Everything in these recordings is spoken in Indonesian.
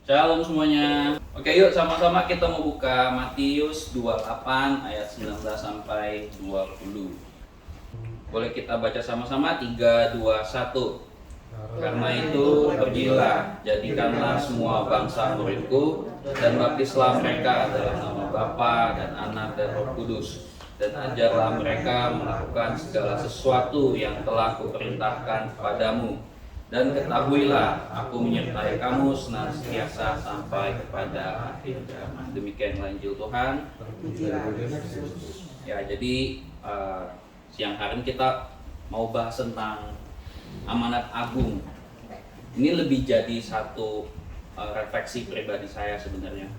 Shalom semuanya. Oke, yuk sama-sama kita mau buka Matius 28 ayat 19 sampai 20. Boleh kita baca sama-sama 3 2 1. Karena itu pergilah, jadikanlah semua bangsa muridku dan baptislah mereka dalam nama Bapa dan Anak dan Roh Kudus, dan ajarlah mereka melakukan segala sesuatu yang telah kuperintahkan kepadamu. Dan ketahuilah, aku menyertai kamu senantiasa sampai kepada akhir zaman. Demikianlah Injil Tuhan. Ya, jadi siang hari ini kita mau bahas tentang amanat agung. Ini lebih jadi satu refleksi pribadi saya sebenarnya.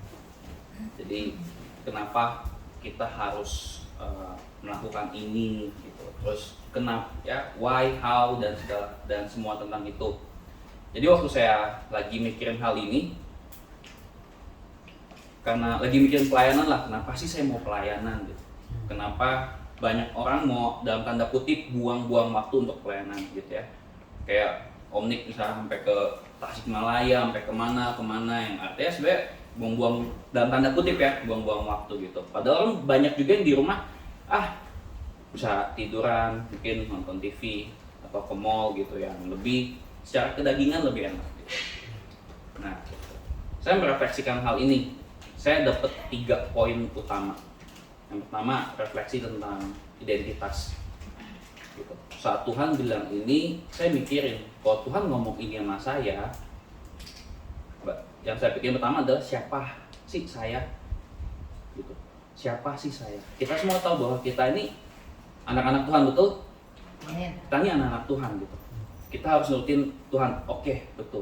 Jadi kenapa kita harus melakukan ini gitu. Terus kenapa ya, why, how, dan semua tentang itu. Jadi waktu saya lagi mikirin hal ini, karena lagi mikirin pelayanan lah, kenapa sih saya mau pelayanan gitu. Kenapa banyak orang mau dalam tanda kutip buang-buang waktu untuk pelayanan gitu ya. Kayak Om Nick misalnya sampai ke Tasikmalaya, sampai kemana yang artinya sebenarnya buang-buang dalam tanda kutip ya, buang-buang waktu gitu. Padahal banyak juga yang di rumah bisa tiduran, mungkin nonton TV atau ke mall gitu yang lebih secara kedagingan lebih enak gitu. Nah, saya merefleksikan hal ini. Saya dapat 3 poin utama. Yang pertama, refleksi tentang identitas gitu. Saat Tuhan bilang ini, saya mikirin, kalau Tuhan ngomong ini sama saya, yang saya pikir pertama adalah siapa sih saya gitu. Siapa sih saya? Kita semua tahu bahwa kita ini anak-anak Tuhan, betul? Kita ini anak-anak Tuhan gitu. Kita harus nurutin Tuhan, oke, betul.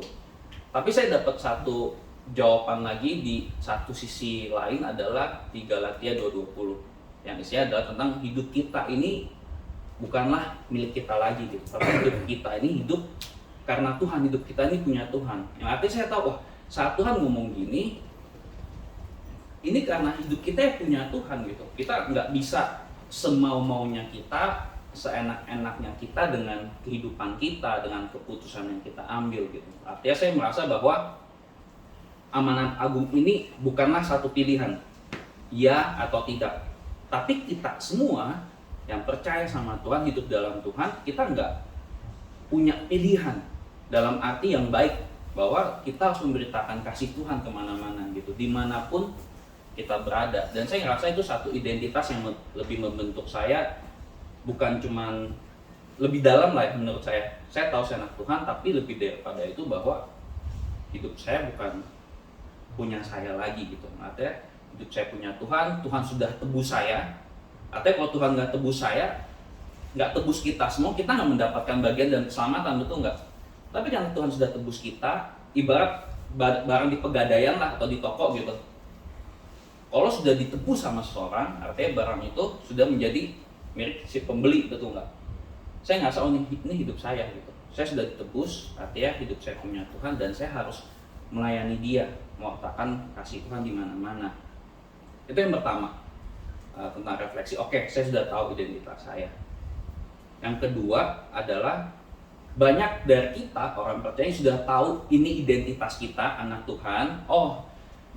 Tapi saya dapat satu jawaban lagi di satu sisi lain adalah di Galatia 2:20. Yang isinya adalah tentang hidup kita ini bukanlah milik kita lagi gitu. Tapi hidup kita ini hidup karena Tuhan, hidup kita ini punya Tuhan. Yang artinya saya tahu, wah, saat Tuhan ngomong gini, ini karena hidup kita yang punya Tuhan gitu. Kita nggak bisa semau-maunya kita, seenak-enaknya kita dengan kehidupan kita, dengan keputusan yang kita ambil gitu. Artinya saya merasa bahwa amanat agung ini bukanlah satu pilihan, ya atau tidak. Tapi kita semua yang percaya sama Tuhan, hidup dalam Tuhan, kita nggak punya pilihan dalam arti yang baik, bahwa kita harus memberitakan kasih Tuhan kemana-mana gitu, dimanapun kita berada. Dan saya ngerasa itu satu identitas yang lebih membentuk saya, bukan cuman lebih dalam lah ya, menurut saya. Saya tahu saya anak Tuhan, tapi lebih daripada itu bahwa hidup saya bukan punya saya lagi gitu. Artinya hidup saya punya Tuhan, Tuhan sudah tebus saya. Artinya kalau Tuhan nggak tebus saya, nggak tebus kita semua, kita nggak mendapatkan bagian dan keselamatan, betul nggak? Tapi karena Tuhan sudah tebus kita, ibarat barang di pegadaian lah atau di toko gitu. Kalau sudah ditebus sama seseorang, artinya barang itu sudah menjadi milik si pembeli, betul nggak? Saya nggak tahu ini hidup saya gitu. Saya sudah ditebus, artinya hidup saya punya Tuhan dan saya harus melayani Dia, mewartakan kasih Tuhan di mana-mana. Itu yang pertama, tentang refleksi. Oke, saya sudah tahu identitas saya. Yang kedua adalah banyak dari kita orang percaya sudah tahu ini identitas kita, anak Tuhan. Oh,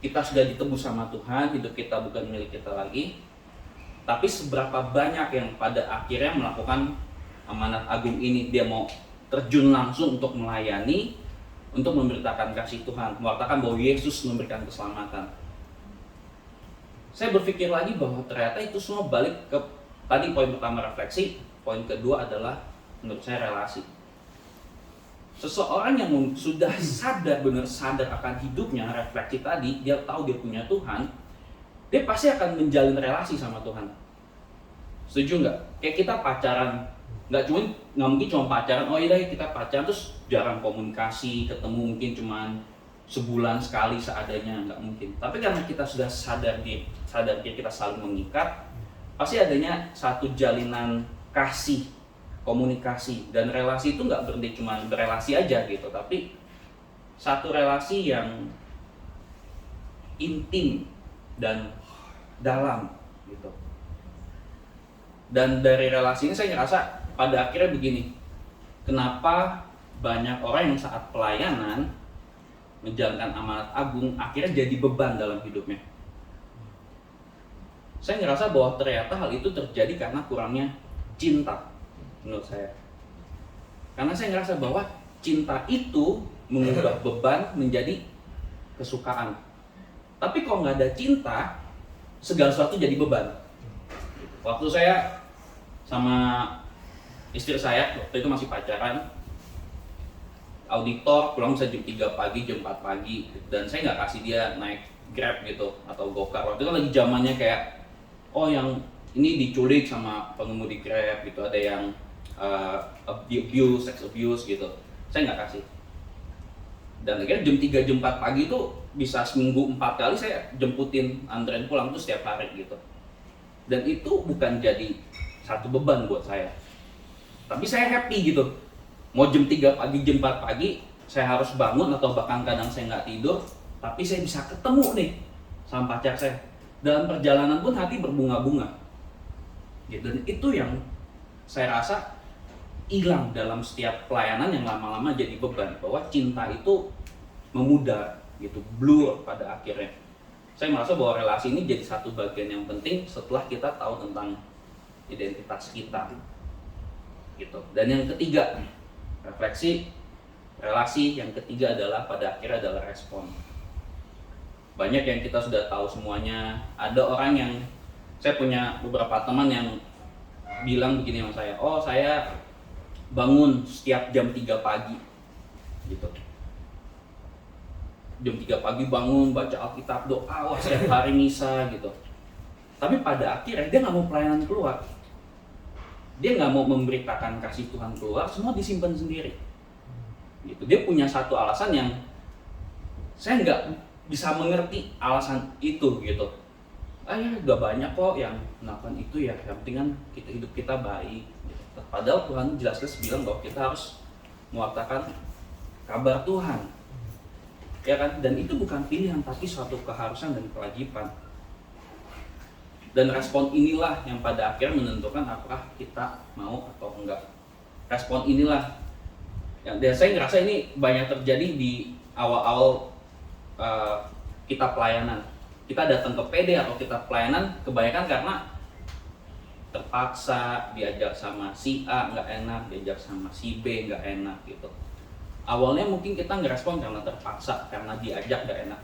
kita sudah ditebus sama Tuhan, hidup kita bukan milik kita lagi. Tapi seberapa banyak yang pada akhirnya melakukan amanat agung ini, dia mau terjun langsung untuk melayani, untuk memberitakan kasih Tuhan, mengatakan bahwa Yesus memberikan keselamatan. Saya berpikir lagi bahwa ternyata itu semua balik ke tadi poin pertama refleksi, poin kedua adalah menurut saya relasi. Seseorang yang sudah benar sadar akan hidupnya, refleksi tadi, dia tahu dia punya Tuhan, dia pasti akan menjalin relasi sama Tuhan. Setuju nggak? Kayak kita pacaran, nggak mungkin cuma pacaran, oh iya kita pacaran terus jarang komunikasi, ketemu mungkin cuma sebulan sekali seadanya, nggak mungkin. Tapi karena kita sudah sadar kita saling mengikat, pasti adanya satu jalinan kasih, komunikasi, dan relasi itu nggak berhenti cuma berelasi aja gitu, tapi satu relasi yang intim dan dalam gitu. Dan dari relasi ini saya ngerasa pada akhirnya begini, kenapa banyak orang yang saat pelayanan menjalankan amanat agung akhirnya jadi beban dalam hidupnya. Saya ngerasa bahwa ternyata hal itu terjadi karena kurangnya cinta menurut saya. Karena saya ngerasa bahwa cinta itu mengubah beban menjadi kesukaan. Tapi kalau nggak ada cinta, segala sesuatu jadi beban. Waktu saya sama istri saya, waktu itu masih pacaran, auditor pulang bisa jam 3 pagi, jam 4 pagi, dan saya nggak kasih dia naik Grab gitu atau Gokar. Waktu itu kan lagi zamannya kayak, oh yang ini diculik sama pengemudi Grab gitu, ada yang abuse, sex abuse gitu. Saya nggak kasih. Dan akhirnya jam 3, jam 4 pagi itu bisa seminggu 4 kali saya jemputin antren pulang tuh setiap hari gitu. Dan itu bukan jadi satu beban buat saya. Tapi saya happy gitu. Mau jam 3 pagi, jam 4 pagi, saya harus bangun atau bahkan kadang saya nggak tidur, tapi saya bisa ketemu nih sama pacar saya. Dalam perjalanan pun hati berbunga-bunga. Gitu. Dan itu yang saya rasa hilang dalam setiap pelayanan yang lama-lama jadi beban, bahwa cinta itu memudar gitu, blur pada akhirnya. Saya merasa bahwa relasi ini jadi satu bagian yang penting setelah kita tahu tentang identitas kita gitu. Dan yang ketiga, refleksi relasi yang ketiga adalah pada akhirnya adalah respon. Banyak yang kita sudah tahu semuanya. Ada orang yang, saya punya beberapa teman yang bilang begini sama saya, oh saya bangun setiap jam 3 pagi gitu. Jam 3 pagi bangun, baca Alkitab, doa, setiap hari misa gitu. Tapi pada akhirnya dia nggak mau pelayanan keluar. Dia nggak mau memberitakan kasih Tuhan keluar, semua disimpan sendiri. Gitu. Dia punya satu alasan yang saya nggak bisa mengerti alasan itu gitu. Ya udah banyak kok yang melakukan itu ya, yang penting kan hidup kita baik. Padahal Tuhan jelas-jelas bilang bahwa kita harus mewartakan kabar Tuhan, ya kan? Dan itu bukan pilihan, tapi suatu keharusan dan kewajiban. Dan respon inilah yang pada akhirnya menentukan apakah kita mau atau enggak. Respon inilah yang saya ngerasa ini banyak terjadi di awal-awal kita pelayanan. Kita datang ke PD atau kita pelayanan kebanyakan karena terpaksa, diajak sama si A nggak enak, diajak sama si B nggak enak gitu. Awalnya mungkin kita ngerespon karena terpaksa, karena diajak nggak enak.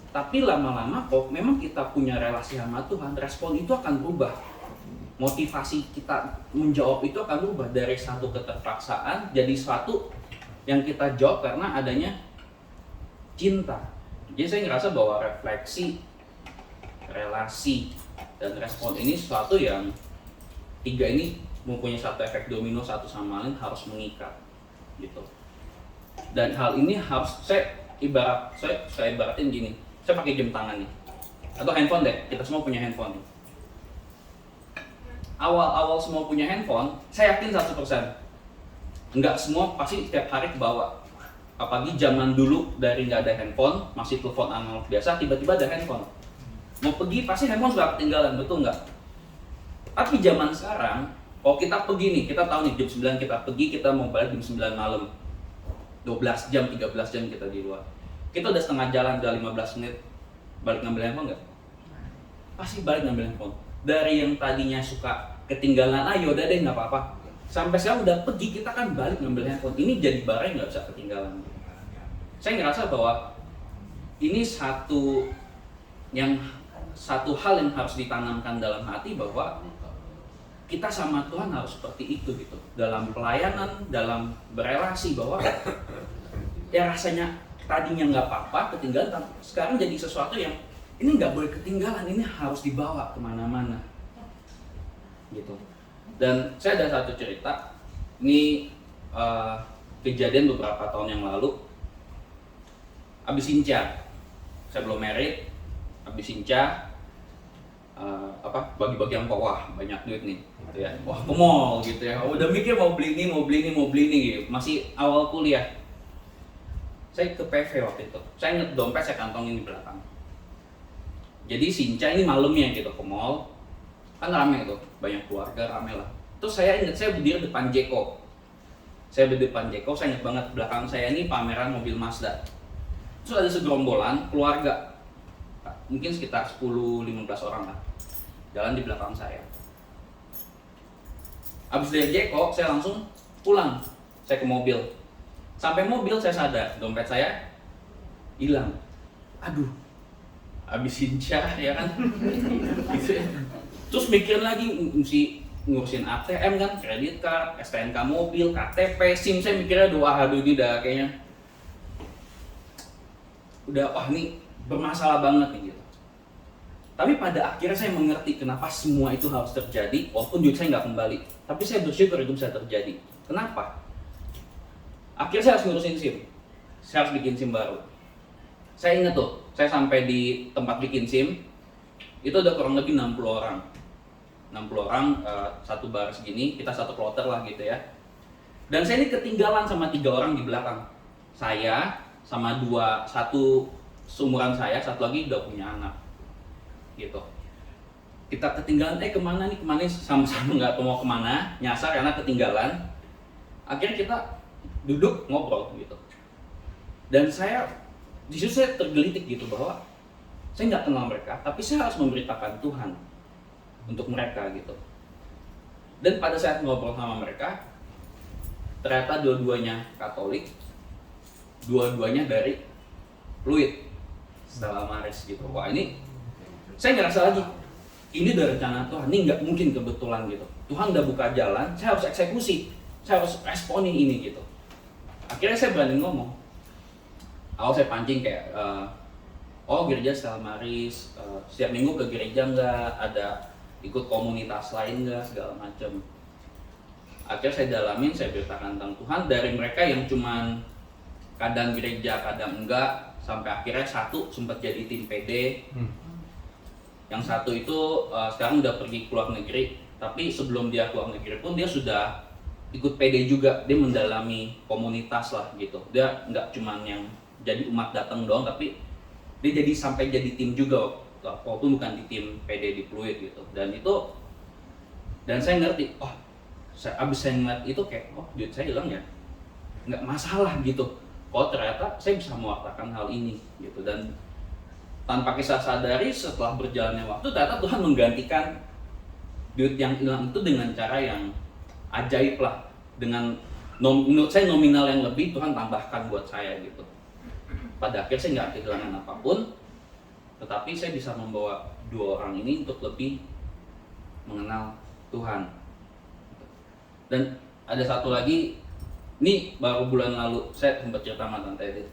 Tapi lama-lama kok memang kita punya relasi sama Tuhan, respon itu akan berubah. Motivasi kita menjawab itu akan berubah dari satu keterpaksaan jadi suatu yang kita jawab karena adanya cinta. Jadi saya ngerasa bahwa refleksi, relasi, dan respon ini sesuatu yang tiga ini mempunyai satu efek domino satu sama lain, harus mengikat gitu. Dan hal ini harus saya ibaratin gini, saya pakai jam tangan nih atau handphone deh, kita semua punya handphone. Awal-awal semua punya handphone, saya yakin 100% enggak semua pasti setiap hari ke bawah. Apalagi zaman dulu dari nggak ada handphone, masih telepon analog biasa, tiba-tiba ada handphone. Mau pergi pasti handphone sudah ketinggalan, betul nggak? Tapi zaman sekarang, kalau kita pergi nih, kita tahu nih jam 9 kita pergi, kita mau balik jam 9 malam. 12 jam, 13 jam kita di luar. Kita udah setengah jalan, udah 15 menit, balik ngambil handphone nggak? Pasti balik ngambil handphone. Dari yang tadinya suka ketinggalan, yaudah deh nggak apa-apa. Sampai sekarang udah pergi, kita kan balik ngambil handphone. Ini jadi barang nggak bisa ketinggalan. Saya ngerasa bahwa ini satu hal yang harus ditanamkan dalam hati, bahwa kita sama Tuhan harus seperti itu gitu. Dalam pelayanan, dalam berelasi, bahwa ya rasanya tadinya nggak apa-apa ketinggalan, tapi sekarang jadi sesuatu yang ini nggak boleh ketinggalan, ini harus dibawa kemana-mana gitu. Dan saya ada satu cerita, ini kejadian beberapa tahun yang lalu. Abis Inca, saya belum married, abis Inca bagi-bagi yang wah banyak duit nih gitu ya, wah ke mall gitu ya, udah mikir mau beli ini gitu. Masih awal kuliah, saya ke PV waktu itu, saya inget dompet saya kantongin di belakang. Jadi Sinca ini malamnya gitu ke mall, kan rame tuh, banyak keluarga, rame lah. Terus saya inget, saya berdiri depan Jeko. Saya inget banget, belakang saya ini pameran mobil Mazda. Terus ada segerombolan keluarga, mungkin sekitar 10-15 orang lah, jalan di belakang saya. Abis dari Jeko, saya langsung pulang. Saya ke mobil. Sampai mobil saya sadar, dompet saya hilang. Aduh, habisin syah ya kan. Gitu ya. Terus mikirin lagi, mesti ngurusin ATM kan, kredit card, STNK mobil, KTP, SIM. Saya mikirnya aduh ini udah kayaknya wah ini bermasalah banget nih gitu. Tapi pada akhirnya saya mengerti kenapa semua itu harus terjadi, walaupun duit saya nggak kembali. Tapi saya bersyukur itu bisa terjadi. Kenapa? Akhirnya saya harus ngurusin SIM. Saya harus bikin SIM baru. Saya ingat tuh, saya sampai di tempat bikin SIM, itu ada kurang lebih 60 orang. 60 orang, satu bar segini, kita satu kloter lah gitu ya. Dan saya ini ketinggalan sama 3 orang di belakang. Saya sama satu seumuran saya, satu lagi udah punya anak. Gitu. Kita ketinggalan, kemana nih, sama-sama nggak tahu mau kemana, nyasar karena ketinggalan. Akhirnya kita duduk ngobrol gitu. Dan justru saya tergelitik gitu bahwa saya nggak kenal mereka, tapi saya harus memberitakan Tuhan untuk mereka gitu. Dan pada saat ngobrol sama mereka, ternyata dua-duanya Katolik, dua-duanya dari Pluit, Stella Maris gitu. Wah ini saya ngerasa lagi, ini udah rencana Tuhan, ini nggak mungkin kebetulan gitu. Tuhan udah buka jalan, saya harus eksekusi, saya harus responin ini gitu. Akhirnya saya berani ngomong. Awal saya pancing kayak, gereja Stella Maris, setiap minggu ke gereja nggak, ada ikut komunitas lain nggak, segala macam. Akhirnya saya dalamin, saya beritakan tentang Tuhan dari mereka yang cuman kadang gereja, kadang enggak, sampai akhirnya satu sempat jadi tim PD. Yang satu itu sekarang udah pergi keluar negeri, tapi sebelum dia keluar negeri pun dia sudah ikut PD juga, dia mendalami komunitas lah gitu. Dia nggak cuman yang jadi umat datang doang, tapi dia sampai jadi tim juga, walaupun bukan di tim PD di Pluit gitu. Dan saya ngerti, abis saya ngeliat itu kayak, duit saya hilang ya, nggak masalah gitu. Ternyata saya bisa mewartakan hal ini gitu. Dan tanpa kita sadari, setelah berjalannya waktu, ternyata Tuhan menggantikan duit yang hilang itu dengan cara yang ajaib lah. Dengan menurut saya nominal yang lebih Tuhan tambahkan buat saya gitu. Pada akhirnya saya nggak kehilangan apapun, tetapi saya bisa membawa 2 orang ini untuk lebih mengenal Tuhan. Dan ada satu lagi, ini baru bulan lalu saya sempat cerita sama Tante Edith.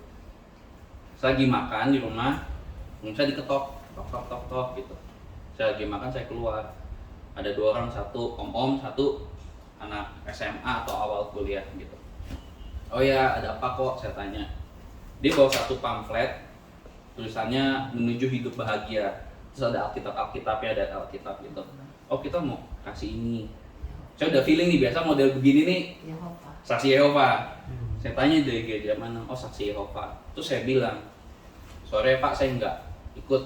Saya lagi makan di rumah, saya diketok, tok gitu. Saya lagi makan, saya keluar. Ada 2 orang, satu om-om, satu anak SMA atau awal kuliah gitu. Oh ya, ada apa kok? Saya tanya. Dia bawa satu pamflet, tulisannya menuju hidup bahagia. Terus ada Alkitabnya, ada Alkitab gitu. Oh kita mau kasih ini. Saya udah feeling nih, biasa model begini nih, Saksi Yehova. Saya tanya dari gereja mana? Oh Saksi Yehova. Terus saya bilang, sore Pak saya nggak ikut.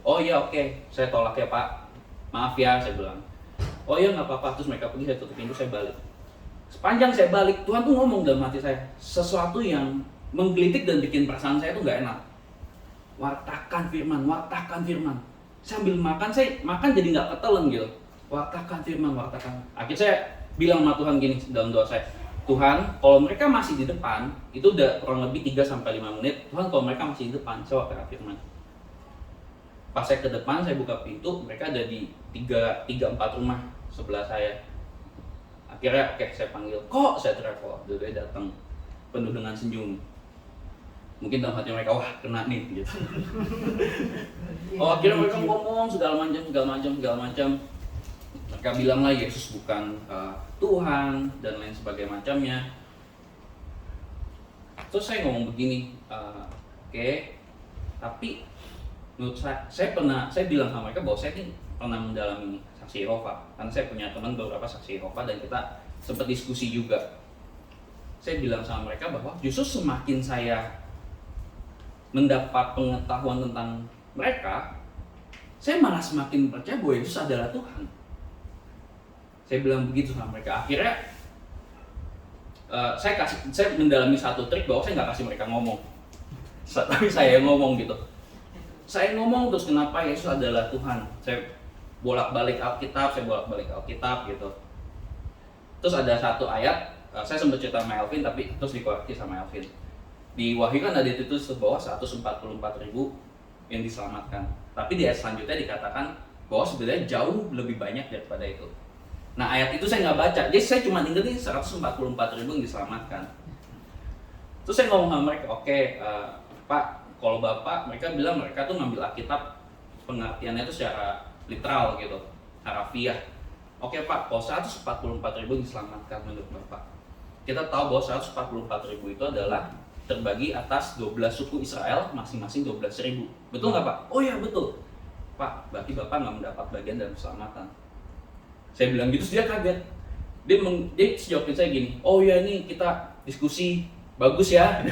Oh iya oke, saya tolak ya Pak. Maaf ya, saya bilang. Oh iya nggak apa-apa. Terus mereka pergi, saya tutup pintu, saya balik. Sepanjang saya balik, Tuhan tuh ngomong dalam hati saya sesuatu yang menggelitik dan bikin perasaan saya tuh nggak enak. Wartakan firman. Sambil makan, saya makan jadi nggak ketelan gitu. Wartakan firman. Akhirnya saya bilang sama Tuhan gini dalam doa saya, Tuhan, kalau mereka masih di depan, itu udah kurang lebih 3-5 menit. Tuhan, kalau mereka masih di depan, saya wartakan firman. Pas saya ke depan, saya buka pintu, mereka ada di 3-4 rumah sebelah saya. Akhirnya saya panggil, kok saya teriak, dia datang penuh dengan senyum. Mungkin dalam hati mereka, wah kena nih gitu. Akhirnya mereka ngomong segala macam. Mereka bilang lah Yesus bukan Tuhan dan lain sebagainya macamnya. Terus saya ngomong begini, tapi menurut saya bilang sama mereka bahwa saya ini pernah mendalami Saksi Yehova. Karena saya punya teman beberapa Saksi Yehova dan kita sempat diskusi juga. Saya bilang sama mereka bahwa justru semakin saya mendapat pengetahuan tentang mereka, saya malah semakin percaya bahwa Yesus adalah Tuhan. Saya bilang begitu sama mereka. Akhirnya saya mendalami satu trik bahwa saya nggak kasih mereka ngomong. Tapi saya ngomong gitu. Saya ngomong terus kenapa Yesus adalah Tuhan. Saya bolak-balik Alkitab gitu. Terus ada satu ayat, saya sempat cerita sama Elvin tapi terus dikoreksi sama Elvin. Di Wahyu kan ada ditulis bahwa 144.000 yang diselamatkan. Tapi di ayat selanjutnya dikatakan bahwa sebenarnya jauh lebih banyak daripada itu. Nah ayat itu saya nggak baca, jadi saya cuma ingat ini 144.000 yang diselamatkan. Terus saya ngomong sama mereka, oke, Pak, kalau Bapak, mereka bilang mereka tuh ngambil Alkitab pengertiannya itu secara literal gitu, harafiah. Oke Pak, kalau 144.000 diselamatkan menurut Bapak, kita tahu bahwa 144.000 itu adalah terbagi atas 12 suku Israel, masing-masing 12.000. Betul nggak Pak? Oh iya betul. Pak, berarti Bapak nggak mendapat bagian dalam keselamatan. Saya bilang gitu, dia kaget. Dia jawabin saya gini, oh ya ini kita diskusi, bagus ya.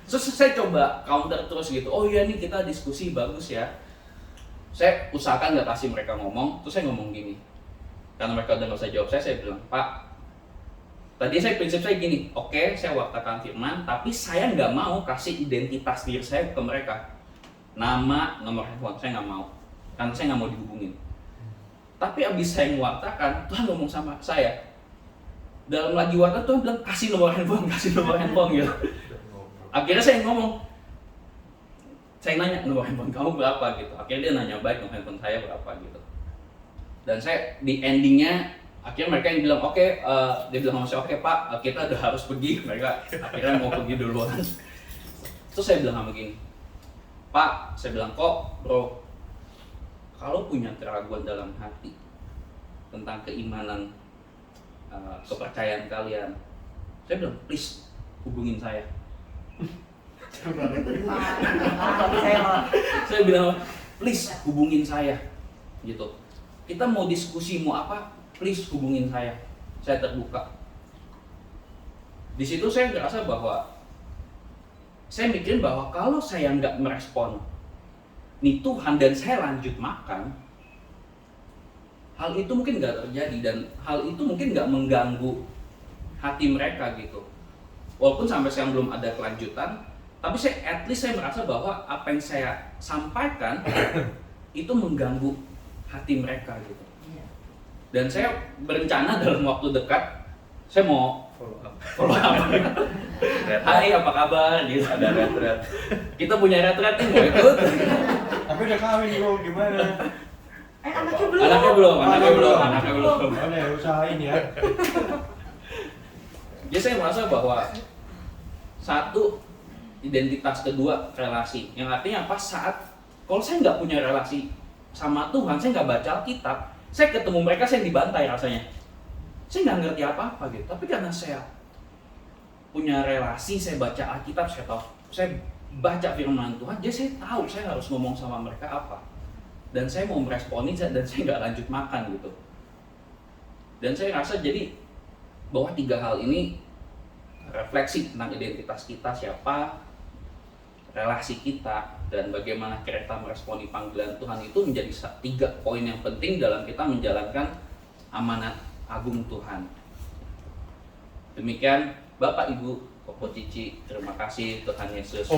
Terus saya coba counter terus gitu, oh ya ini kita diskusi, bagus ya. Saya usahakan nggak kasih mereka ngomong, terus saya ngomong gini. Karena mereka udah nggak usah jawab saya bilang, Pak, tadi prinsip saya gini, oke, saya wartakan firman, tapi saya nggak mau kasih identitas diri saya ke mereka. Nama, nomor handphone, saya nggak mau. Karena saya nggak mau dihubungin. Tapi abis saya mewartakan, Tuhan ngomong sama saya. Dalam lagi warta, Tuhan bilang, kasih nomor handphone gitu. Akhirnya saya ngomong, saya nanya nomor handphone kamu berapa gitu. Akhirnya dia nanya baik nomor handphone saya berapa gitu. Dan saya di endingnya, akhirnya mereka yang bilang, oke, dia bilang sama saya, oke Pak, kita udah harus pergi. Mereka akhirnya mau pergi duluan. Terus saya bilang sama gini, Pak, saya bilang, kok bro, kalau punya keraguan dalam hati tentang keimanan, kepercayaan kalian, saya bilang, please hubungin saya. Saya bilang, please hubungin saya, gitu. Kita mau diskusi mau apa, please hubungin saya terbuka. Di situ saya ngerasa bahwa saya mikirin bahwa kalau saya nggak merespon nih Tuhan dan saya lanjut makan, hal itu mungkin nggak terjadi dan hal itu mungkin nggak mengganggu hati mereka gitu. Walaupun sampai sekarang belum ada kelanjutan, tapi at least saya merasa bahwa apa yang saya sampaikan itu mengganggu hati mereka gitu. Dan saya berencana dalam waktu dekat saya mau follow up. Hai, apa kabar? Gitu. Ada retret. Kita punya retret nih, mau ikut? Tapi udah kawin bro, gimana? Anaknya belum. Mana ya, usahain ya. Jadi saya merasa bahwa satu, identitas, kedua, relasi. Yang artinya apa? Saat kalau saya nggak punya relasi sama Tuhan, saya nggak baca Alkitab, saya ketemu mereka saya dibantai rasanya. Saya nggak ngerti apa-apa gitu. Tapi karena saya punya relasi, saya baca Alkitab, saya tahu, saya baca firman Tuhan, jadi saya tahu saya harus ngomong sama mereka apa. Dan saya mau meresponi dan saya nggak lanjut makan gitu. Dan saya rasa jadi bahwa tiga hal ini refleksi tentang identitas kita siapa, relasi kita, dan bagaimana kita meresponi panggilan Tuhan itu menjadi tiga poin yang penting dalam kita menjalankan amanat agung Tuhan. Demikian Bapak Ibu, Koko Cici, terima kasih Tuhan Yesus.